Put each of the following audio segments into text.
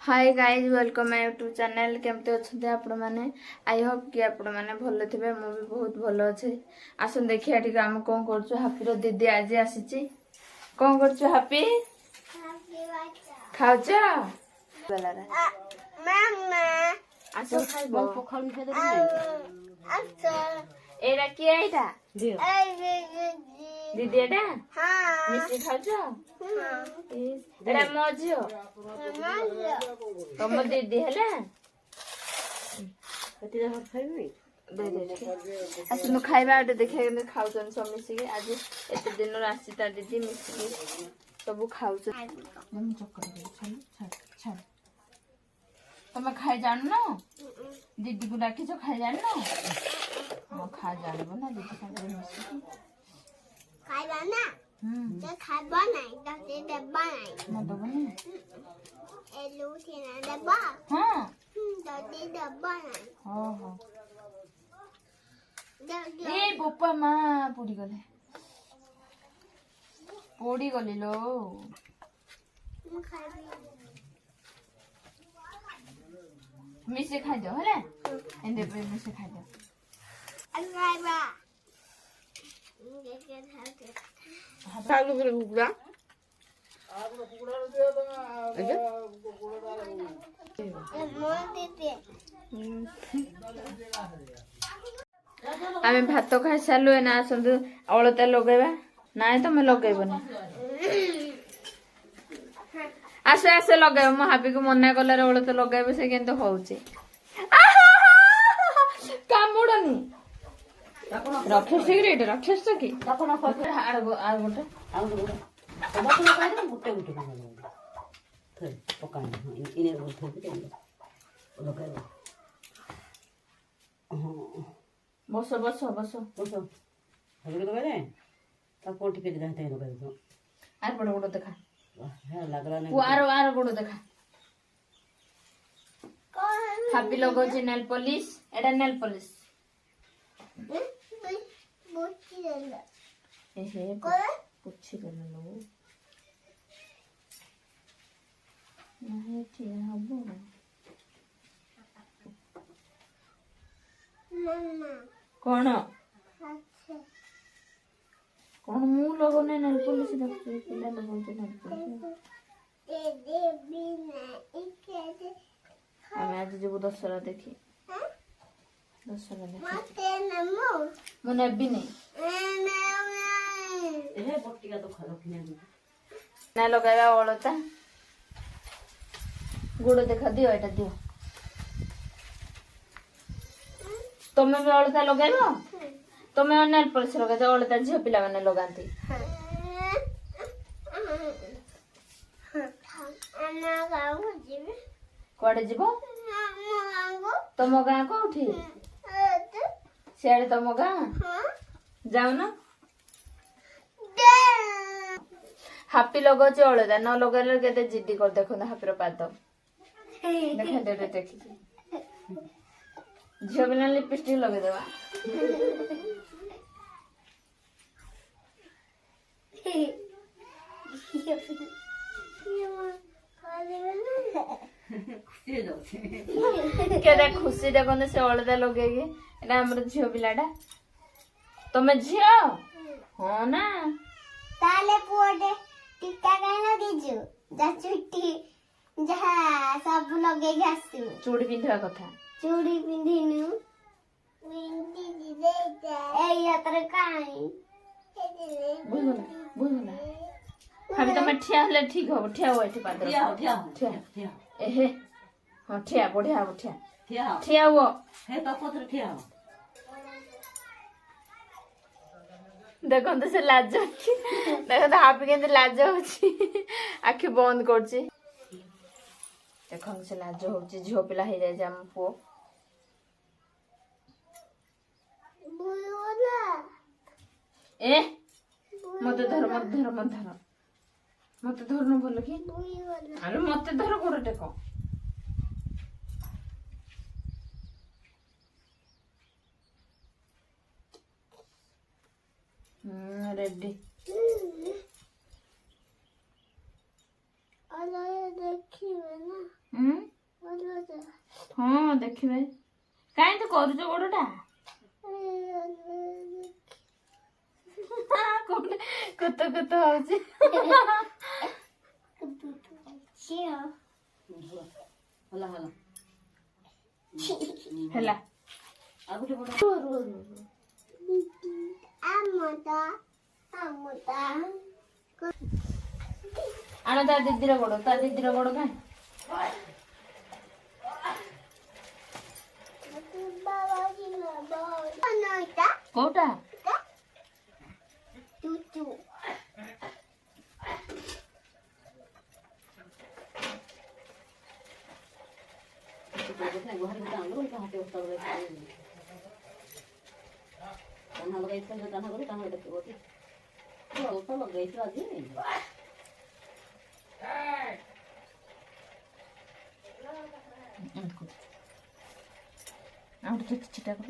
hi guys welcome my YouTube channel केमते अच्छे आपण मैंने आई होप कि आपण मैंने भल थे मु भी बहुत भल अच्छे आसन देखिए ठीक आम कौन कर हापी रो दीदी आज आसी कौन कर हापी खाऊ एरा किए एटा दीदी एटा मिसी खाऊ एरा मो झियो तुम दीदी है आसन खाଇବା देखिए खाऊ सब मिसिकी आज एत दिन आसी दीदी मिसिकी सब खाऊ तुम खाई जान न दीदी को डाकी खाई जान न खा जानबो ना दीदी साथे मिसिकी खाइबा ना तो खाइबा नहीं तो दे डब्बा नहीं मत बने एलू थे ना डब्बा हां तो दे डब्बा नहीं हो ए बोपा मां पोड़ी गले लो मिसे खाई दो hele एंदे पे मिसे खाई दो खाइबा आलू के कुकुड़ा आमे भात खाई सारू ना आसतु अलता लगेबा ना तुम लगेबनी आसे आसे लगेब मो हापी को मना कलार अलता लगेबे से केंतो होउचे कामुडनी राक्षस सिगरेट राक्षस की तपना फटे आर गोटे तपना काहे गुटे गुटे काहे थै पकाने इने थै दे लगे बसो बसो बसो बसो हगे लगे रे ता कोठी पे जाते लगे तो आर बड़ बड़ देखा है लगला नहीं वो आर बड़ देखा हापी लगो जे नेल पॉलिश एडा नेल पॉलिश एहे पुछि देना लो नहीं ठीक हबो मम्मा कोन अच्छा कोन मु लगो ने नेल पॉलिश रखते पिला लगो जे नेल पॉलिश दे बिना इके दे हम आज जब दशहरा देखी दशहरा देखी मते नमो मु नेबी नहीं ए बट्टिका तो खा रखिने ना लगाया अलता गुड़ देखा दियो एटा दियो तुम भी अलता लगाइबो तुम नेल पॉलिश लगा अलता झियो पिला माने लगांती अन्ना गाऊ जीवे कुआडे जीवो गाऊ तुम गाँ कोठी सियाड़े तुम गाँ जाओ ना हापी लगो अलता न लगे केते जिद्दी कर देखो ना हापीर पाद देखा दे देखी झील बिना लिपस्टिक लगे देवा केते खुशी देखो से अलता लगे एटा हमर झील पिलाटा तुम झील हाँ ना ताले पुओटे टिक्का काहे लगेजु जा चुट्टी जहा सब लगे घासु चूड़ी पिंधवा कथा चूड़ी पिंधिनु पिंधि दिदेता ए यातर काई बुझला हम तुम ठिया हले ठीक हो ठिया हो एठी पादर ठिया एहे हां ठिया बढ़िया हो ठिया ठिया हो हे तो पत्र ठिया देखो तो से लाज देखो तो हापी के लाज होची आखि बंद करची देखो से लाज होची झियो पिला हे जाय हम पो बुलुला ए मते धर मते धर न बोल की बुलुला अरे मते धर गोड़ टेको रेडी अला देखिए कहीं तो करूच गोड़टा कुत कुत हଉଛି होला होला ହେଲା ଆଉ ଗୋଟେ ବଡ ଆଣ ତା ଦିଦିର ଗୋଡ କାଇଁ କୋଉଟା ଆଉ ଟିକେ ଛିଟା କର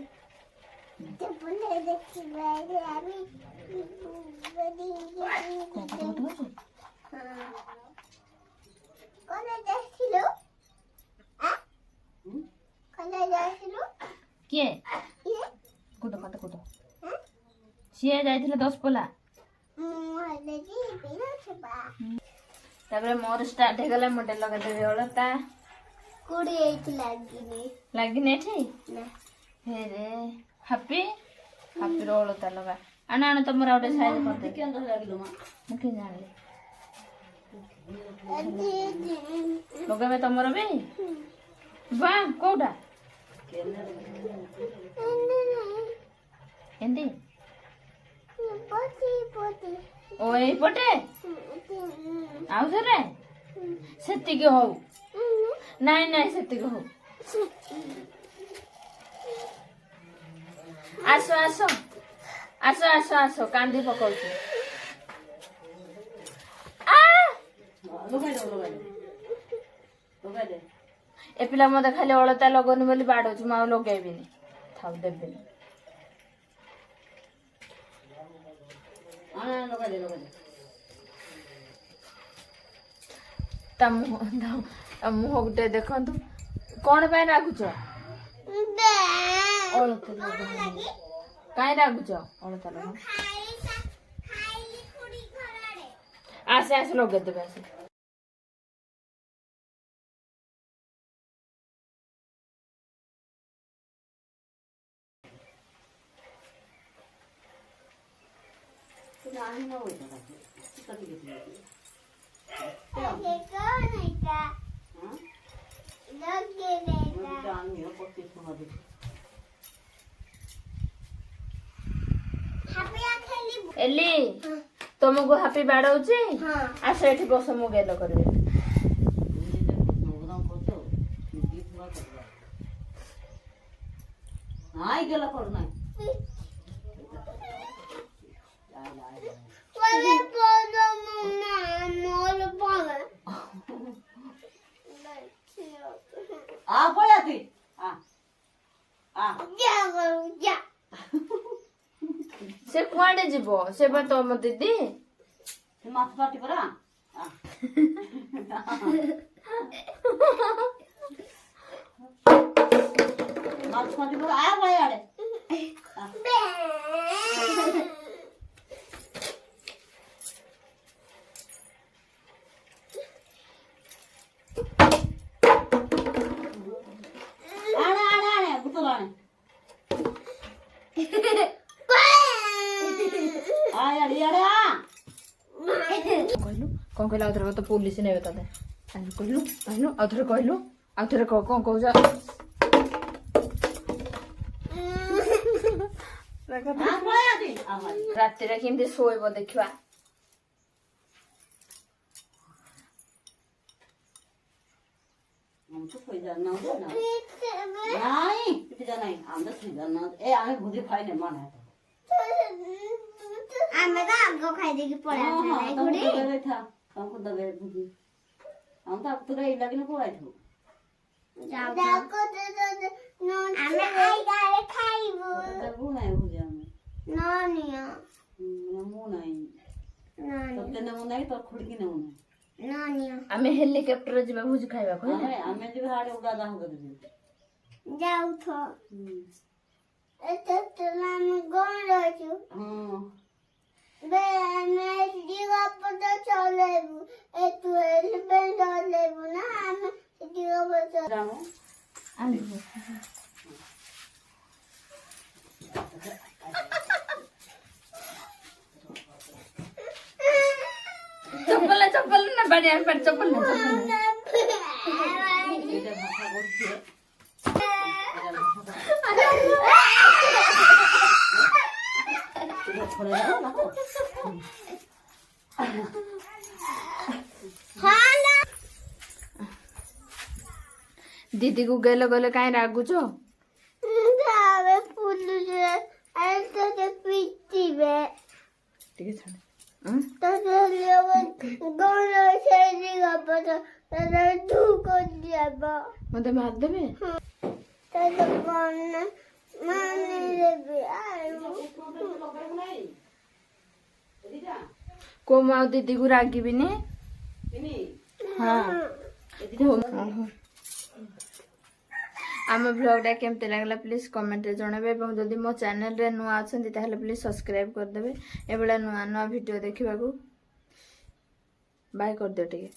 କିଏ କୁଦ ମତେ କୁଦ ସିଏ ଯାଇଥିଲେ 10 ପଲା ତାପରେ ମୋର ଷ୍ଟାର୍ଟ ହେଇଗଲା ମୋଟେ ଲଗେଇଦେବି ଅଳତା କୋଡି ହେଇଥିଲା ଲାଗିନି ଏଠି ହେରେ ହାପିର ଅଳତା ଲଗା ଆଣ ଆଣ ତମର ଗୋଟେ ସାଇଜ କରିଦେ ମୁଁ କି ଜାଣିଲି ଲଗେଇବେ ତମର ବି ବା କୋଉଟା ଏମିତି ଓ ଏଇପଟେ ଆଉ ଥରେ ସେତିକି ହଉ ନାଇଁ ନାଇଁ ସେତିକି ହଉ ଆସ ଆସ ଆସ ଆସ ଆସ କାନ୍ଦି ପକଉଛୁ ଏ ପିଲା ମତେ ଖାଲି ଅଳତା ଲଗଉନି ବୋଲି ବାଡଉଛି ମୁଁ ଆଉ ଲଗେଇବିନି ଥାଉ ଦେବିନି ତା ମୁହଁ ଗୋଟେ ଦେଖନ୍ତୁ କଣ ପାଇଁ ରାଗୁଛ ଅଳତା ଲଗଉନି କାଇଁ ରାଗୁଛ ଅଳତା ଲଗଉ ଆସେ ଆସେ ଲଗେଇଦେବେ ଆସେ ଏଲି ତମକୁ ହାପି ବାଡଉଛି ଆସ ଏଠି ବସ ମୁଁ ଗେଲ କରିବି ନାଇଁ ଗେଲ କରୁନାହିଁ आ पळ्या ती ସେ କୁଆଡେ ଯିବ ସେ ବା ତମ ଦିଦି ମାଛ ପାଟି ପରା ମାଛ ପାଟି ପରା ଆ ପଳେଇ ଆଡେ ଆଣେ ଆଣେ ଆଣେ ବୁତଲ ଆଣେ ଆଡେ ଆଡେ ଆ କହିଲୁ କଣ କହିଲୁ ଆଉ ଥରେ ତ ପୋଲିସ ନେବେ ତତେ କହିଲୁ କହିଲୁ ଆଉ ଥରେ କହିଲୁ ଆଉ ଥରେ କଣ କହୁଛ ରାତିରେ କେମିତି ଶୋଇବ ଦେଖିବା ନାଇଁ ପିଠା ନାହିଁ ଆମେ ଏ ଆମେ ଭୋଜି ଖାଇନେ ମାନେ ଆମେ ତ ଆଗ ଖାଇଦେଇକି ପଳେଇ ତମକୁ ଦେବେ ଭୋଜି ଆମେ ତ ଆଗ ଏଇ ଲାଗିଲେ ପଳାଇଥିବୁ ଆମେ ଖାଇବୁ ଦେବୁ ନାହିଁ ଭୋଜି ଆମେ ମୁଁ ନାହିଁ ତତେ ନେବୁ ନାହିଁ ତୋର ଖୁଡିକି ନେବୁ ନାହିଁ ଆମେ ହେଲିକପ୍ଟର ଯିବା ଭୋଜି ଖାଇବାକୁ ଆମେ ଯିବା ଆଡେ ଉଡା ଦାମ କରିଦେବି ଯାଉଥ ଏତେ ଆମେ କଣ ରହିଛୁ ଆମେ ଗପତ ଚଲେଇବୁ ତୁ ହେଲିପେନ୍ ଚଲେଇବୁ ନା ଆମେ ଗପତ चप्पल ना बढ़िया पर चप्पल ना दीदी को गेलो गले कहीं रागुच मत मारदेवे को माँ दीदी को रागिबिनी हाँ आम ब्लॉगटा केमती लगला प्लीज कमेंट रे जणाबे एवं जदि मो चैनल रे नुआ अछंती ताहले प्लीज सब्सक्राइब कर देबे एबेला नुआ नुआ वीडियो देखिबाकू बाय कर दियो टिके